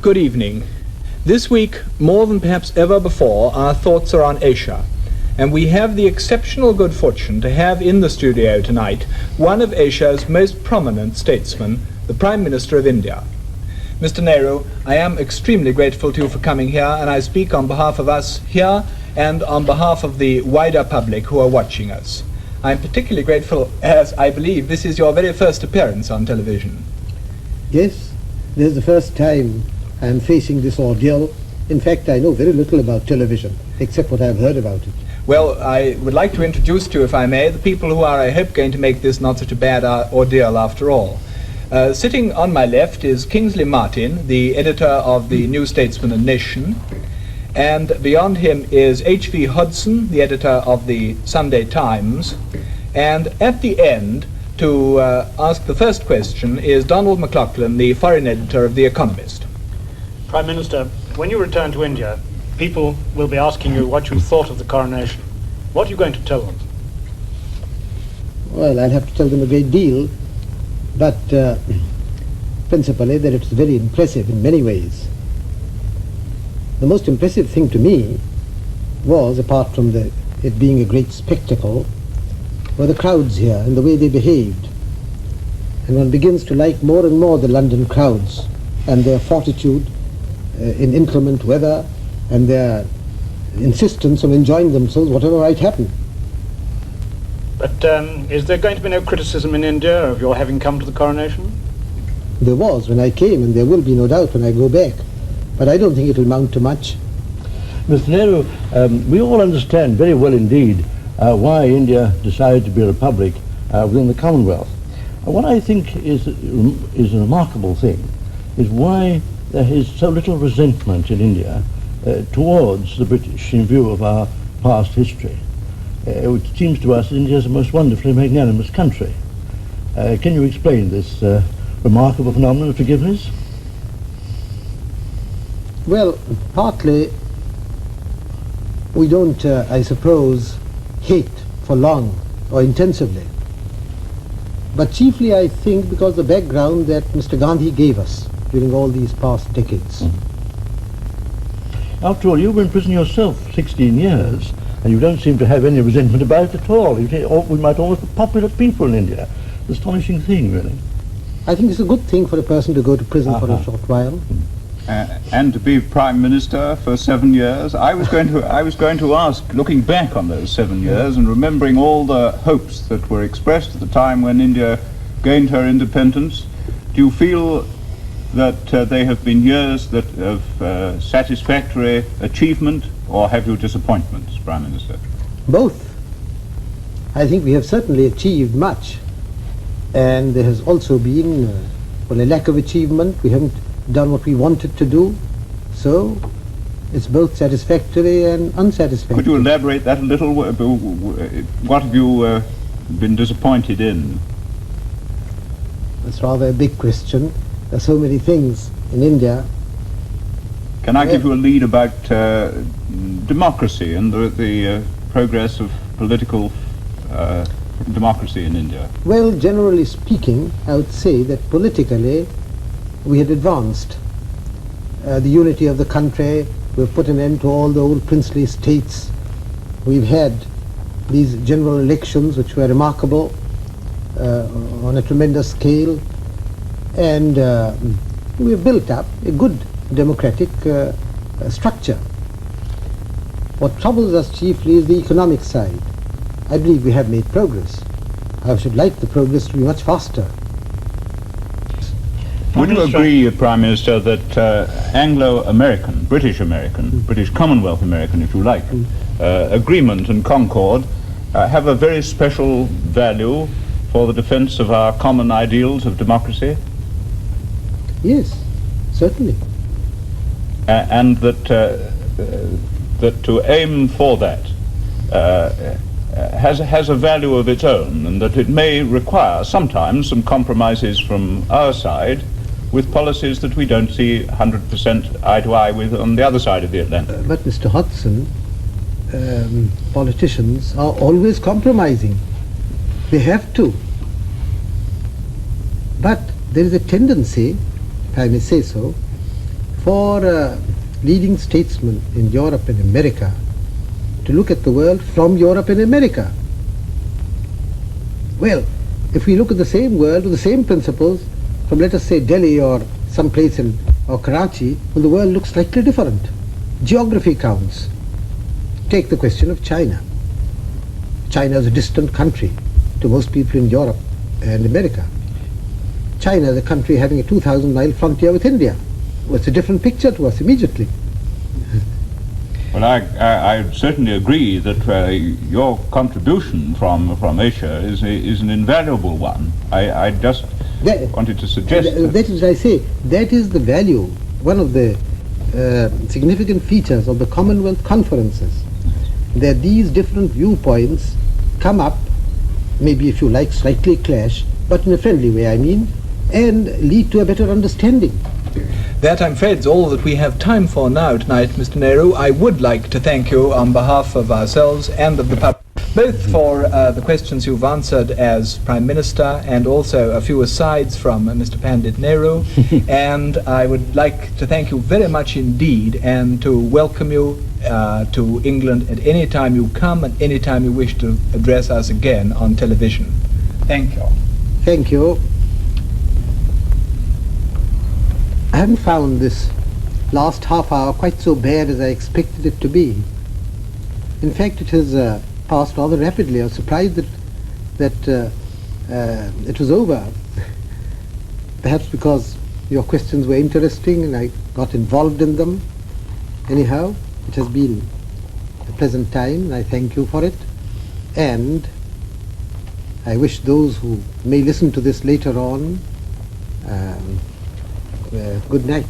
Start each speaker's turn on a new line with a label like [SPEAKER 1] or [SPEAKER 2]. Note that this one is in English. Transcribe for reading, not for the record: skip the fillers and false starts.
[SPEAKER 1] Good evening. This week, more than perhaps ever before, our thoughts are on Asia. And we have the exceptional good fortune to have in the studio tonight one of Asia's most prominent statesmen, the Prime Minister of India. Mr. Nehru, I am extremely grateful to you for coming here, and I speak on behalf of us here and on behalf of the wider public who are watching us. I'm particularly grateful as I believe this is your very first appearance on television.
[SPEAKER 2] Yes, this is the first time I am facing this ordeal. In fact, I know very little about television, except what I've heard about it.
[SPEAKER 1] Well, I would like to introduce to you, if I may, the people who are, I hope, going to make this not such a bad ordeal after all. Sitting on my left is Kingsley Martin, the editor of the New Statesman and Nation, and beyond him is H.V. Hodson, the editor of the Sunday Times, and at the end, to ask the first question, is Donald McLaughlin, the foreign editor of The Economist.
[SPEAKER 3] Prime Minister, when you return to India, people will be asking you what you thought of the coronation. What are you going to tell them?
[SPEAKER 2] Well, I'll have to tell them a great deal, but principally that it's very impressive in many ways. The most impressive thing to me was, apart from it being a great spectacle, were the crowds here and the way they behaved. And one begins to like more and more the London crowds and their fortitude in inclement weather and their insistence on enjoying themselves whatever might happen.
[SPEAKER 3] But is there going to be no criticism in India of your having come to the coronation?
[SPEAKER 2] There was when I came, and there will be no doubt when I go back. But I don't think it will amount to much.
[SPEAKER 4] Mr. Nehru, we all understand very well indeed why India decided to be a republic within the Commonwealth. What I think is a remarkable thing is why there is so little resentment in India towards the British in view of our past history. It seems to us that India is a most wonderfully magnanimous country. Can you explain this remarkable phenomenon of forgiveness?
[SPEAKER 2] Well, partly we don't, I suppose, hate for long or intensively. But chiefly, I think, because the background that Mr. Gandhi gave us during all these past decades.
[SPEAKER 4] After all, you were in prison yourself 16 years, and you don't seem to have any resentment about it at all. We might almost be popular people in India. It's an astonishing thing, really.
[SPEAKER 2] I think it's a good thing for a person to go to prison for a short while.
[SPEAKER 5] And to be Prime Minister for 7 years. I was going to ask, looking back on those 7 years and remembering all the hopes that were expressed at the time when India gained her independence, do you feel that they have been years of satisfactory achievement, or have you disappointments, Prime Minister?
[SPEAKER 2] Both. I think we have certainly achieved much, and there has also been a lack of achievement. We haven't done what we wanted to do, so it's both satisfactory and unsatisfactory.
[SPEAKER 5] Could you elaborate that a little? What have you been disappointed in?
[SPEAKER 2] It's rather a big question. There are so many things in India.
[SPEAKER 5] Can I give you a lead about democracy and the progress of political democracy in India?
[SPEAKER 2] Well, generally speaking, I would say that politically we had advanced. The unity of the country, we've put an end to all the old princely states. We've had these general elections which were remarkable on a tremendous scale, and we've built up a good democratic structure. What troubles us chiefly is the economic side. I believe we have made progress. I should like the progress to be much faster.
[SPEAKER 5] Would you agree, Prime Minister, that Anglo-American, British Commonwealth American, if you like, agreement and concord have a very special value for the defense of our common ideals of democracy?
[SPEAKER 2] Yes, certainly.
[SPEAKER 5] And that to aim for that has a value of its own, and that it may require sometimes some compromises from our side with policies that we don't see 100% eye to eye with on the other side of the Atlantic.
[SPEAKER 2] But Mr. Hodson, politicians are always compromising. They have to. But there is a tendency, if I may say so, for leading statesmen in Europe and America to look at the world from Europe and America. Well, if we look at the same world with the same principles from, let us say, Delhi or some place or Karachi, well, the world looks slightly different. Geography counts. Take the question of China. China is a distant country to most people in Europe and America. China is a country having a 2,000-mile frontier with India. Well, it's a different picture to us immediately.
[SPEAKER 5] Well, I certainly agree that your contribution from Asia is an invaluable one. I just wanted to suggest
[SPEAKER 2] that is, I say, that is the value, one of the significant features of the Commonwealth conferences, that these different viewpoints come up, maybe if you like slightly clash, but in a friendly way, I mean, and lead to a better understanding.
[SPEAKER 1] That, I'm afraid, is all that we have time for now tonight, Mr. Nehru. I would like to thank you on behalf of ourselves and of the public, both for the questions you've answered as Prime Minister and also a few asides from Mr. Pandit Nehru. And I would like to thank you very much indeed and to welcome you to England at any time you come and any time you wish to address us again on television. Thank you.
[SPEAKER 2] Thank you. I haven't found this last half hour quite so bad as I expected it to be. In fact, it has passed rather rapidly. I was surprised that it was over. Perhaps because your questions were interesting and I got involved in them. Anyhow, it has been a pleasant time and I thank you for it. And I wish those who may listen to this later on good night.